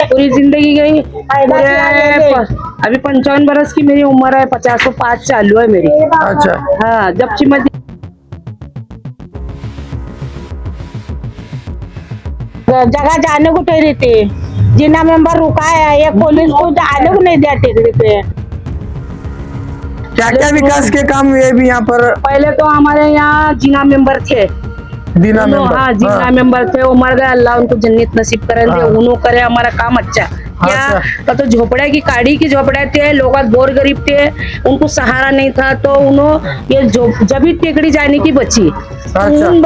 पूरी जिंदगी गई। अभी 55 बरस की मेरी उम्र है, 50 चालू है मेरी। अच्छा। हाँ, जब से मैं जगह जाने को ठहरी थी, जिना मेंबर रुका है, ये पुलिस को आने को नहीं दिया टेकरी पे। क्या क्या विकास के काम हुए भी यहाँ पर? पहले तो हमारे यहाँ जीना मेंबर थे, दीना मेंबर। हाँ जीना मेंबर थे, वो मर गए, अल्लाह उनको जन्नत नसीब करे दे। उन्हों करे हमारा काम अच्छा क्या तो झोपड़ा की काड़ी की झोपड़े थे, लोग बोर गरीब थे, उनको सहारा नहीं था, तो उन्होंने ये जब भी टेकड़ी जाने की बची, उन्हों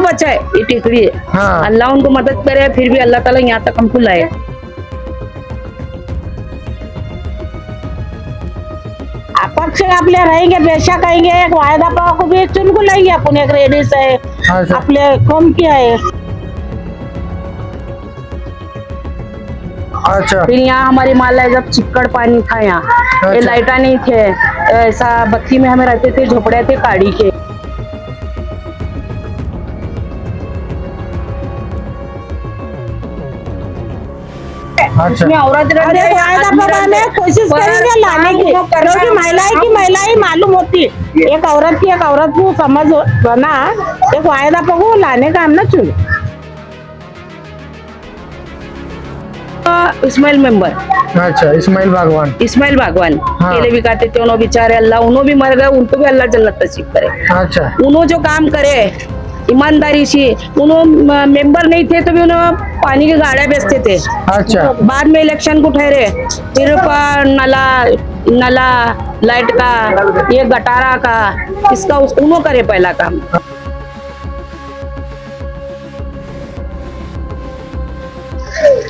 बचाए ये टेकड़ी है। हाँ। अल्लाह उनको मदद करे, फिर भी अल्लाह ताला यहाँ तक हमको लाए। पक्ष आपले रहेंगे, बेशक कहेंगे, एक वायदा पाव को भी चुन को लेंगे अपन, एक रेडी से आपले कम किया है। अच्छा। फिर यहाँ हमारी माला जब चिक्कड़ पानी था, यहाँ ये लाइटा नहीं थे, ऐसा बत्ती में हमें रहते थे, झोपड़े थे काड़ी के। अच्छा। औरत कोशिश करेंगे लाने की, क्योंकि महिलाएं मालूम होती, एक औरत को समझ बना, एक वायदा पको लाने का हम ना चुने। इस्माइल मेंबर। अच्छा, इस्माइल भागवान। हाँ। केले भी खाते थे उन्होंने, बेचारे अल्लाह उन्होंने भी मर गए, उनको भी अल्लाह जन्नत नसीब करे। अच्छा। उन्होंने जो काम करे ईमानदारी से, उन्होंने मेंबर नहीं थे तो भी उन्होंने पानी की गाड़ियां बेचते थे। अच्छा। बाद में इलेक्शन को ठहरे, फिर नला लाइट का, ये गटारा का, इसका उन्होंने करे पहला काम।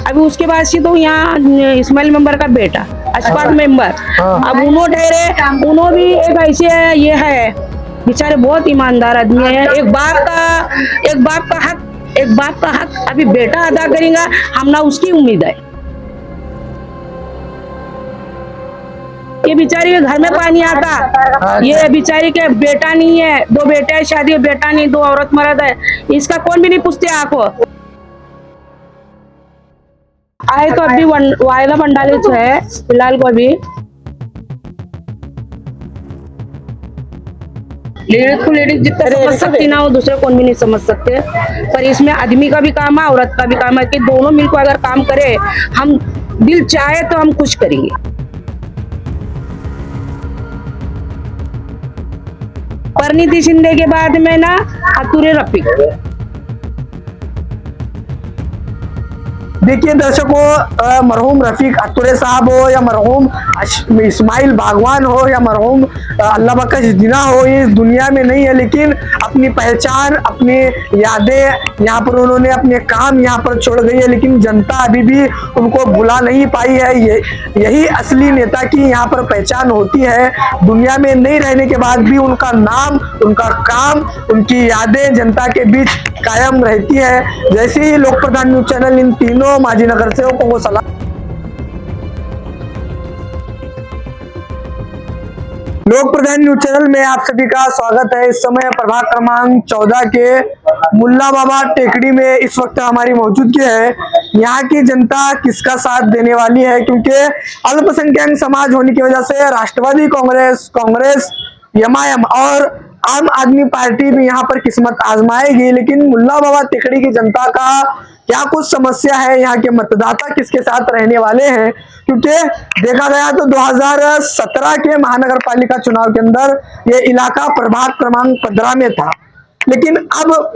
अभी उसके बाद से तो यहाँ इस्माइल मेंबर का बेटा अशफाक मेंबर, अब उन्होंने ठहरे, उन्होंने भी एक ऐसे ये है, बेचारे बहुत ईमानदार आदमी है। एक बाप का हक अभी बेटा अदा करेगा, हम ना उसकी उम्मीद है। ये बेचारी के घर में पानी आता, ये बेचारी के बेटा नहीं है, 2 बेटे है, शादी बेटा नहीं, 2 औरत मर्द है, इसका कौन भी नहीं पूछते आको आए। तो अभी वायदा मंडालित है फिलहाल को, अभी लेडीज जितना समझ सकती ना, वो दूसरे कौन भी नहीं समझ सकते। पर इसमें आदमी का भी काम है, औरत का भी काम है, कि दोनों मिलकर अगर काम करे, हम दिल चाहे तो हम कुछ करेंगे। परिणीति शिंदे के बाद में ना अतुरे रफीक। देखिए दर्शकों, मरहूम रफीक अतुरे साहब हो या मरहूम इस्माइल भागवान हो या मरहूम अल्लाह बख्श जिना हो, ये इस दुनिया में नहीं है, लेकिन अपनी पहचान, अपनी यादें यहाँ पर उन्होंने अपने काम यहाँ पर छोड़ गई है, लेकिन जनता अभी भी उनको भुला नहीं पाई है। यही असली नेता की यहाँ पर पहचान होती है। दुनिया में नहीं रहने के बाद भी उनका नाम, उनका काम, उनकी यादें जनता के बीच कायम रहती है। जैसे ही लोक प्रधान न्यूज चैनल इन तीनों माजी नगर सेवकों को सलाम। लोक प्रधान न्यूज चैनल में आप सभी का स्वागत है। इस समय प्रभाग क्रमांक 14 के मुल्ला बाबा टेकड़ी में इस वक्त हमारी मौजूदगी है। यहाँ की जनता किसका साथ देने वाली है, क्योंकि अल्पसंख्यक समाज होने की वजह से राष्ट्रवादी कांग्रेस, एमआईएम और आम आदमी पार्टी भी यहाँ पर किस्मत आजमाएगी। लेकिन मुल्ला बाबा टेकड़ी की जनता का क्या कुछ समस्या है, यहाँ के मतदाता किसके साथ रहने वाले हैं, क्योंकि देखा गया तो 2017 के महानगर पालिका चुनाव के अंदर ये इलाका प्रभाग क्रमांक 15 में था, लेकिन अब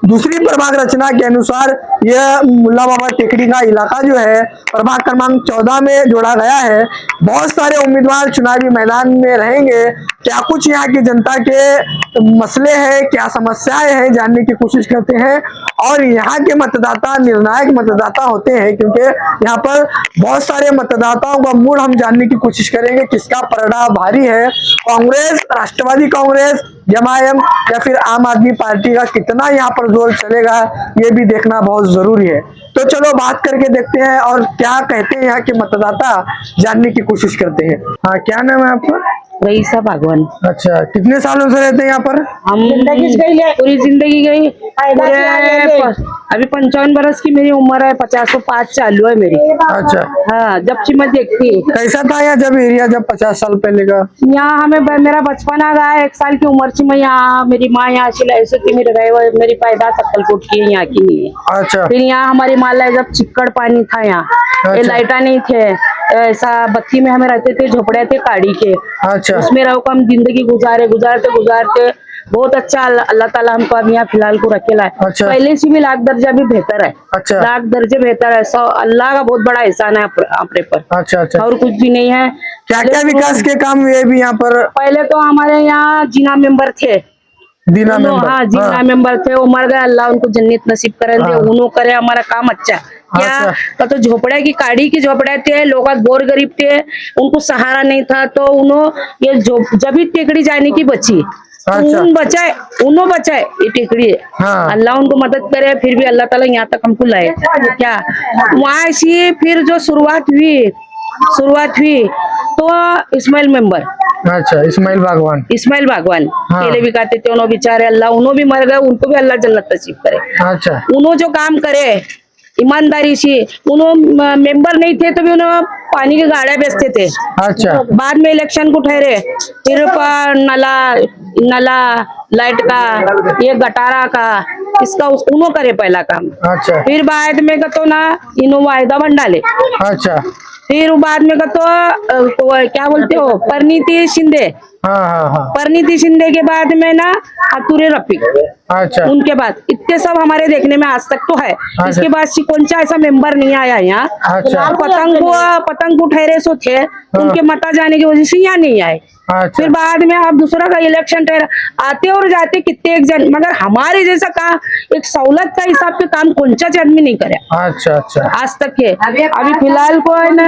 दूसरी प्रभाग रचना के अनुसार यह मुल्ला बाबा टेकड़ी का इलाका जो है प्रभाग क्रमांक 14 में जोड़ा गया है। बहुत सारे उम्मीदवार चुनावी मैदान में रहेंगे। क्या कुछ यहाँ की जनता के मसले हैं, क्या समस्याएं हैं, जानने की कोशिश करते हैं। और यहाँ के मतदाता निर्णायक मतदाता होते हैं, क्योंकि यहाँ पर बहुत सारे मतदाताओं का मूड हम जानने की कोशिश करेंगे, किसका पलड़ा भारी है, कांग्रेस, राष्ट्रवादी कांग्रेस, एमआईएम या फिर आम आदमी पार्टी का कितना यहाँ पर जोर चलेगा ये भी देखना बहुत जरूरी है। तो चलो बात करके देखते हैं और क्या कहते हैं यहाँ के मतदाता, जानने की कोशिश करते हैं। हाँ, क्या नाम है आपका? रईसा भागवान। अच्छा, कितने सालों से रहते हैं यहाँ पर? हम पूरी जिंदगी गई। अभी 55 बरस की मेरी उम्र है, 50 चालू है मेरी। अच्छा, हाँ, जब से मैं देखती। कैसा था यहाँ जब एरिया, जब 50 साल पहले का? यहाँ हमें मेरा बचपन आ गया, 1 साल की उम्र से मैं यहाँ, मेरी माँ यहाँ सिलाई से थी, मेरी पैदाइश अक्कलकोट की है, यहाँ की नहीं है। अच्छा, फिर यहाँ हमारी माला जब चिक्कड़ पानी था यहाँ, ये अच्छा। लाइटा नहीं थे, ऐसा बत्ती में हमें रहते थे, झोपड़े थे काड़ी के। अच्छा, उसमें रहो हम जिंदगी गुजारते बहुत अच्छा अल्लाह ताला हमको अब यहाँ फिलहाल को रखेला है। अच्छा। पहले से भी लाख दर्जा भी बेहतर है। अच्छा। लाख दर्जे बेहतर है। अल्लाह का बहुत बड़ा एहसान है अपने पर। अच्छा, अच्छा। और कुछ भी नहीं है। क्या क्या विकास के काम हुए भी यहाँ पर? पहले तो हमारे यहाँ जीना मेंबर थे, दीना मेंबर। हाँ जीना मेंबर थे, वो मर गए, अल्लाह उनको जन्नत नसीब करे दे। उन्हों करे हमारा काम अच्छा क्या तो झोपड़े की काड़ी की झोपड़े थे, लोग बोर गरीब थे, उनको सहारा नहीं था, तो उन्होंने ये जब भी टेकड़ी जाने की बची, अच्छा। उन्हों बचाए ये टेकड़ी। हाँ। अल्लाह उनको मदद करे, फिर भी अल्लाह ताला यहाँ तक हमको लाए क्या। वहां से फिर जो शुरुआत हुई तो इस्माइल मेंबर। अच्छा, इस्माइल भागवान। हाँ। केले भी खाते थे उन्होंने बेचारे, अल्लाह उन्हों भी मर गए, उनको भी अल्लाह जन्नत नसीब करे। अच्छा, उन्हों जो काम करे ईमानदारी से, उन्हों मेंबर नहीं थे तो भी उन्होंने पानी की गाड़ियां बेचते थे। अच्छा। बाद में इलेक्शन को ठहरे, फिर नला लाइट का, ये गटारा का, इसका उन्हों करे पहला काम। अच्छा। फिर बाद में का तो ना इन्हों वायदा बन डाले। अच्छा। फिर बाद में का तो क्या बोलते हो, परिणीति शिंदे। हाँ। परिणीति शिंदे के बाद में ना अतुरे रफीक। अच्छा। उनके बाद इतने सब हमारे देखने में आज तक तो है। इसके बाद से कौन सा ऐसा मेंबर नहीं आया यहाँ। अच्छा। पतंग को ठहरे सो थे, उनके मता जाने की वजह से यहाँ नहीं आए। अच्छा। फिर बाद में अब दूसरा का इलेक्शन ठहरा, आते और जाते कितने एक जन, मगर हमारे जैसा काम एक सहूलत का हिसाब से काम कौन सा आदमी नहीं करे। अच्छा। आज तक के अभी फिलहाल को है ना,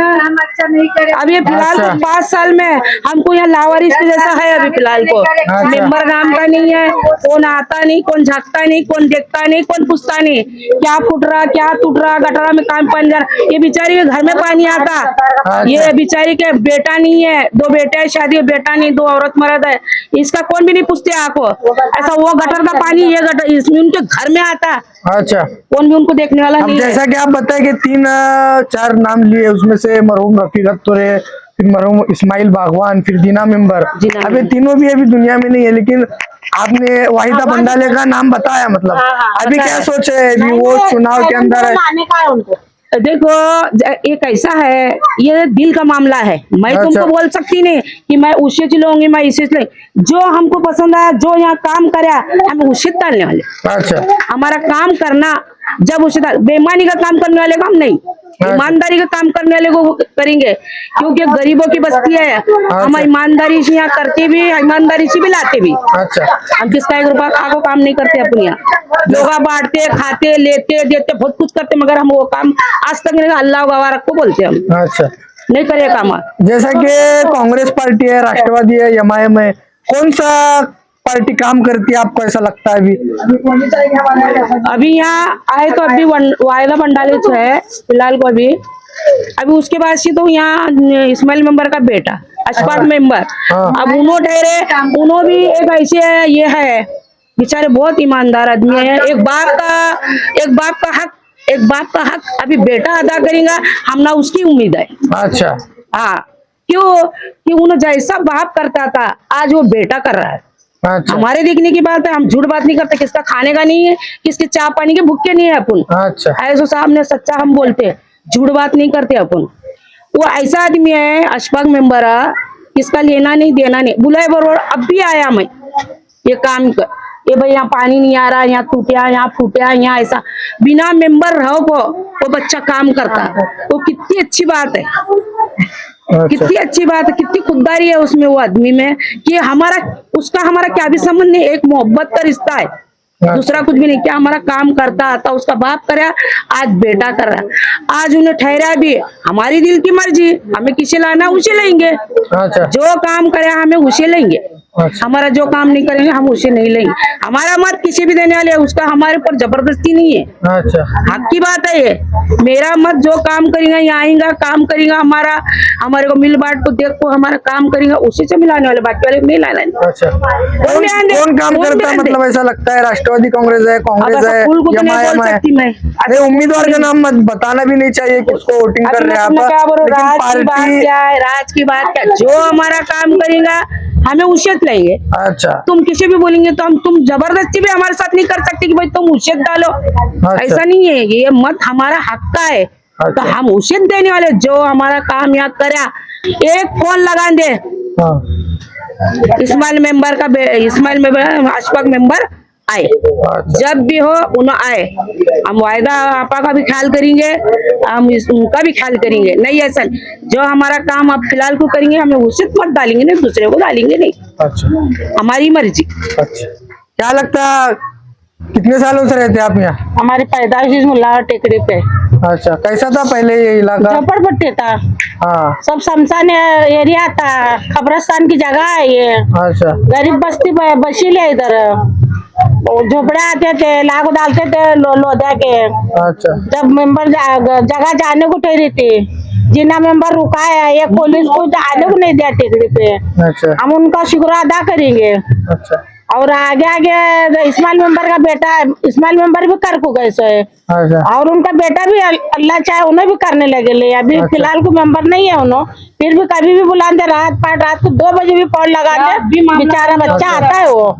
अभी फिलहाल को 5 साल में हमको यहाँ लावारिस के जैसा है। अभी फिलहाल को मेंबर नाम का नहीं है, कौन आता नहीं, कौन झाँकता नहीं, कौन देखता नहीं, कौन पूछता नहीं, क्या फूट रहा क्या टूट रहा, गटरा में काम पानी जा रहा। ये बेचारी के घर में पानी आता, ये बेचारी के बेटा नहीं है, 2 बेटे है, शादी बेटा नहीं, 2 औरत मर्द है, इसका कौन भी नहीं पूछते आपको। ऐसा वो गटर का पानी, ये गटर इसमें उनके घर में आता। अच्छा। कौन भी उनको देखने वाला नहीं है। जैसा कि आप बताए कि 3-4 नाम लिए, उसमें से मरहूम रफीक अख्तरे, फिर मरहूम इस्माइल भागवान, फिर दीना मेंबर। अभी तीनों भी अभी दुनिया में नहीं है, लेकिन आपने वाहिदा बंडाले का नाम बताया। मतलब अभी क्या सोच है अभी वो चुनाव के अंदर है? देखो ये कैसा है, ये दिल का मामला है। मैं तुमको बोल सकती नहीं कि मैं उसे लूंगी, मैं इसे जो हमको पसंद आया, जो यहाँ काम करे हम उसे डालने वाले। अच्छा। हमारा काम करना, जब उसे बेईमानी का काम करने वाले को हम नहीं, ईमानदारी का काम करने वाले को करेंगे, क्योंकि गरीबों की बस्ती है। हम ईमानदारी से यहाँ करते भी, ईमानदारी से भी लाते भी। अच्छा। हम किसका 1 रुपया का काम नहीं करते अपन यहाँ। लोग बांटते, खाते, लेते, देते, बहुत कुछ करते, मगर हम वो काम आज तक नहीं। अल्लाह गवार को बोलते हम। अच्छा। नहीं करे काम। जैसा कि कांग्रेस पार्टी है, राष्ट्रवादी है, एमआईएम है, कौन सा पार्टी काम करती है आपको ऐसा लगता है? अभी यहाँ आए तो अभी वायदा बंडाले तो है फिलहाल को। अभी उसके बाद से तो यहाँ इस्माइल मेंबर का बेटा अशफाक मेंबर। अब उन्हों ठहरे, उन्हों भी एक ऐसे ये है, बेचारे बहुत ईमानदार आदमी है। एक बाप का हक अभी बेटा अदा करेगा, हम ना उसकी उम्मीद है। अच्छा। हाँ, क्यों कि उन्होंने जैसा बाप करता था आज वो बेटा कर रहा है। अच्छा। हमारे देखने की बात है, हम झूठ बात नहीं करते, किसका खाने का नहीं है, किसके चाय पानी के भूखे नहीं है अपन। अच्छा। ऐसो साहब ने सच्चा हम बोलते, झूठ बात नहीं करते अपन। वो ऐसा आदमी है अशफाक मेंबर, किसका लेना नहीं देना नहीं, बुलाए बरोबर अब भी आया मैं ये काम कर, ये भाई यहाँ पानी नहीं आ रहा, यहाँ टूटिया, यहाँ फूटिया, यहाँ ऐसा, बिना मेंबर रहो वो बच्चा काम करता, वो कितनी अच्छी बात है। अच्छा। कितनी अच्छी बात है, कितनी खुददारी है उसमें, वो आदमी में, कि हमारा क्या भी संबंध नहीं, एक मोहब्बत का रिश्ता है। अच्छा। दूसरा कुछ भी नहीं, क्या हमारा काम करता आता, उसका बाप करा, आज बेटा कर रहा, आज उन्हें ठहरा भी, हमारी दिल की मर्जी, हमें किसे लाना उसे लेंगे। अच्छा। जो काम करे हमें उसे लेंगे। अच्छा। हमारा जो काम नहीं करेंगे हम उसे नहीं लेंगे। हमारा मत किसी भी देने वाले है, उसका हमारे ऊपर जबरदस्ती नहीं है। अच्छा हक की बात है ये। मेरा मत जो काम करेगा यहाँ आएगा, काम करेगा, हमारा हमारे को मिल बांट को देख को हमारा काम करेगा, उसी से मिलाने वाले, बाकी वाले नहीं लाने। अच्छा कौन काम करता है, मतलब ऐसा लगता है राष्ट्रवादी कांग्रेस है, कांग्रेस है, फूल को तो नहीं एमआईएम बोल है? सकती मैं। नहीं, उम्मीदवार का नाम मत बताना भी नहीं चाहिए कि उसको वोटिंग कर रहे हैं क्या आप, बोलो, लेकिन राज की बात पार्टी। क्या है, राज की बात क्या, जो हमारा काम करेगा हमें उचित लेंगे। अच्छा तुम किसी भी बोलेंगे तो हम, तुम जबरदस्ती भी हमारे साथ नहीं कर सकते कि भाई तुम उचित डालो। अच्छा। ऐसा नहीं है, ये मत हमारा हक का है। तो अच्छा। हम उचित देने वाले, जो हमारा काम यहाँ करा। एक फोन लगा दे हाँ इस्माइल मेंबर अशफाक मेंबर आए, अच्छा। जब भी हो उन्हें आए। हम वायदा आपा का भी ख्याल करेंगे, हम उनका भी ख्याल करेंगे। नहीं ऐसा जो हमारा काम आप फिलहाल को करेंगे, हमें उचित मत डालेंगे, नहीं दूसरे को डालेंगे नहीं। अच्छा हमारी मर्जी। अच्छा क्या लगता है, कितने सालों से रहते आप यहाँ? हमारी पैदाइश मुल्ला टेकरी पे। अच्छा कैसा था पहले ये इलाका? झोपड़पट्टी था, हाँ सब शमशान एरिया था, कब्रिस्तान की जगह है ये। अच्छा गरीब बस्ती बसील है इधर। झोपड़े आते थे, लागू डालते थे लोधा के। अच्छा जब मेंबर जगह जाने को ठहरी थी, जिना मेंबर रुका है, ये पुलिस को आने को नहीं दिया टेकरी पे। अच्छा हम उनका शुक्र अदा करेंगे। अच्छा और आगे आगे इस्माइल मेंबर का बेटा, इस्माइल मेंबर भी कर को गए सो है, अच्छा और उनका बेटा भी अल्लाह चाहे उन्हें भी करने लगे ले। अभी अच्छा। फिलहाल को मेंबर नहीं है उन्होंने, फिर भी कभी भी बुलाते, रात को 2 बजे भी फोन लगाते, बेचारा बच्चा आता है वो।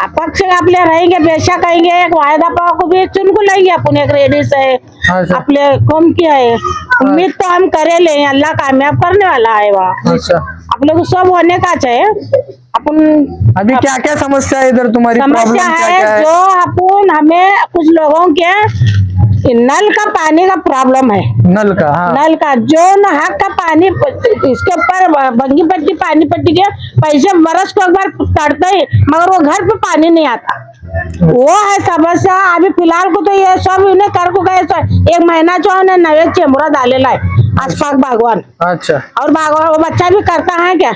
पक्ष आपले रहेंगे, बेशक कहेंगे एक वायदा पाव को भी चुन को लेंगे अपन, एक रेडी से अच्छा। अपने कौम किया है। उम्मीद तो हम करे ले, अल्लाह कामयाब करने वाला है वहाँ। अच्छा अपने को सब होने का चाहिए। अपन अभी क्या क्या समस्या है इधर, तुम्हारी समस्या प्रॉब्लम क्या क्या है है? जो अपन हमें कुछ लोगों के नल का पानी का प्रॉब्लम है। नल का, हाँ नल का जो हक का पानी, इसके ऊपर बंगी पट्टी पानी पट्टी के पैसे बरस को एक बार चढ़ते ही, मगर वो घर पे पानी नहीं आता। वो है समस्या। अभी फिलहाल को तो ये सब इन्हें कर को गए, 1 महीना जो उन्हें नवे चेमरा डालेला है अशफाक बागवान। अच्छा और बागवान वो बच्चा भी करता है क्या,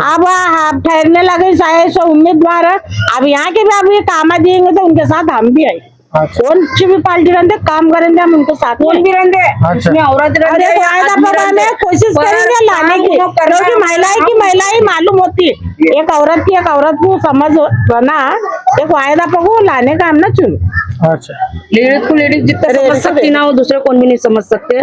अब ठहरने लगे शायद सो उम्मीदवार। अब यहाँ के भी अभी काम देंगे तो उनके साथ हम भी आए। अच्छा कौन सी भी पार्टी रहते काम करेंगे, हम उनको साथ कौन भी रहते, अच्छा। उसमें औरत रहते, में कोशिश करेंगे लाने की, क्योंकि महिलाएं मालूम होती है। एक औरत को समझ बना, एक वायदा पको लाने का हम ना चुन। अच्छा लेडीज को लेडीज जितना समझ सकती ना, वो दूसरे कौन भी नहीं समझ सकते।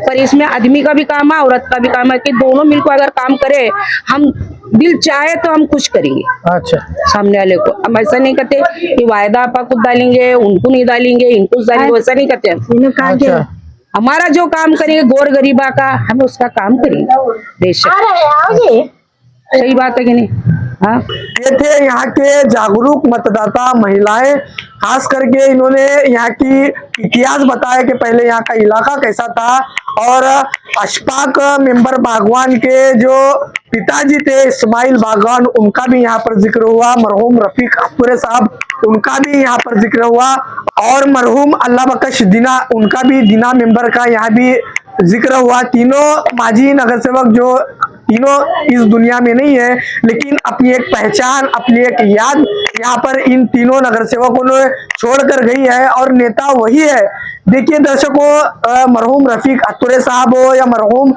पर इसमें आदमी का भी काम है, औरत का भी काम है, कि दोनों मिलकर अगर काम करे, हम दिल चाहे तो हम कुछ करेंगे अच्छा सामने वाले को। हम ऐसा नहीं करते कि वायदा आपा खुद डालेंगे, उनको नहीं डालेंगे, इनको डालेंगे, वैसा नहीं करते। अच्छा हमारा जो काम करेंगे गोर गरीबा का, हम उसका काम करेंगे बेशक। सही बात है कि नहीं? हाँ ये थे यहाँ के जागरूक मतदाता महिलाएं, खास करके इन्होंने यहाँ की इतिहास बताया कि पहले यहाँ का इलाका कैसा था। और अशफाक मेंबर बागवान के जो पिताजी थे इस्माइल बागवान, उनका भी यहाँ पर जिक्र हुआ। मरहूम रफीक अतुरे साहब, उनका भी यहाँ पर जिक्र हुआ। और मरहूम अल्लाह बख्श दीना, उनका भी दीना मेंबर का यहाँ भी जिक्र हुआ। तीनों माजी नगर सेवक जो तीनों इस दुनिया में नहीं है, लेकिन अपनी एक पहचान, अपनी एक याद यहाँ पर इन तीनों नगर सेवकों ने छोड़कर गई है, और नेता वही है। देखिए दर्शकों, मरहूम रफीक अतुरे साहब हो, या मरहूम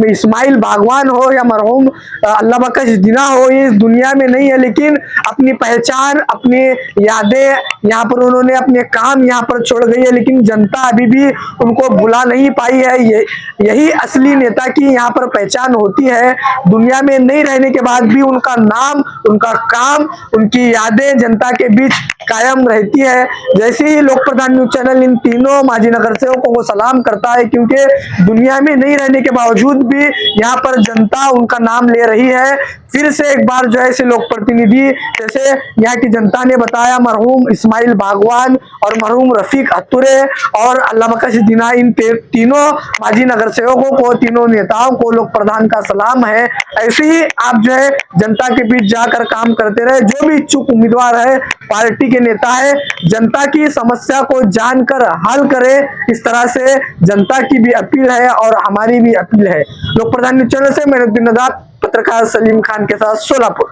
इस्माइल बागवान हो, या मरहूम अल्लाह बख्श दीना हो, ये इस दुनिया में नहीं है, लेकिन अपनी पहचान, अपनी यादें यहाँ पर उन्होंने अपने काम यहाँ पर छोड़ गई है, लेकिन जनता अभी भी उनको भुला नहीं पाई है। यही असली नेता की यहाँ पर पहचान होती है। दुनिया में नहीं रहने के बाद भी उनका नाम, उनका काम, उनकी यादें जनता के बीच कायम रहती है। जैसे ही लोक प्रधान न्यूज चैनल इन तीनों माजी नगर सेवकों को सलाम करता है, क्योंकि दुनिया में नहीं रहने के बावजूद भी यहाँ पर जनता उनका नाम ले रही है। फिर से एक बार जो है ऐसे लोक प्रतिनिधि, जैसे यहाँ की जनता ने बताया, मरहूम इस्माइल बागवान और मरहूम रफीक अतुरे और अल्लाह बख्श दीना, इन तीनों माजी नगर सेवकों को, तीनों नेताओं को लोक प्रधान का सलाम है। ऐसे ही आप जो है जनता के बीच जाकर काम करते रहे। जो भी इच्छुक उम्मीदवार है, पार्टी के नेता है, जनता की समस्या को जानकर हल करे, इस तरह से जनता की भी अपील है और हमारी भी अपील है। लोक प्रधान न्यूज चैनल से मैं पत्रकार सलीम खान के साथ सोलापुर।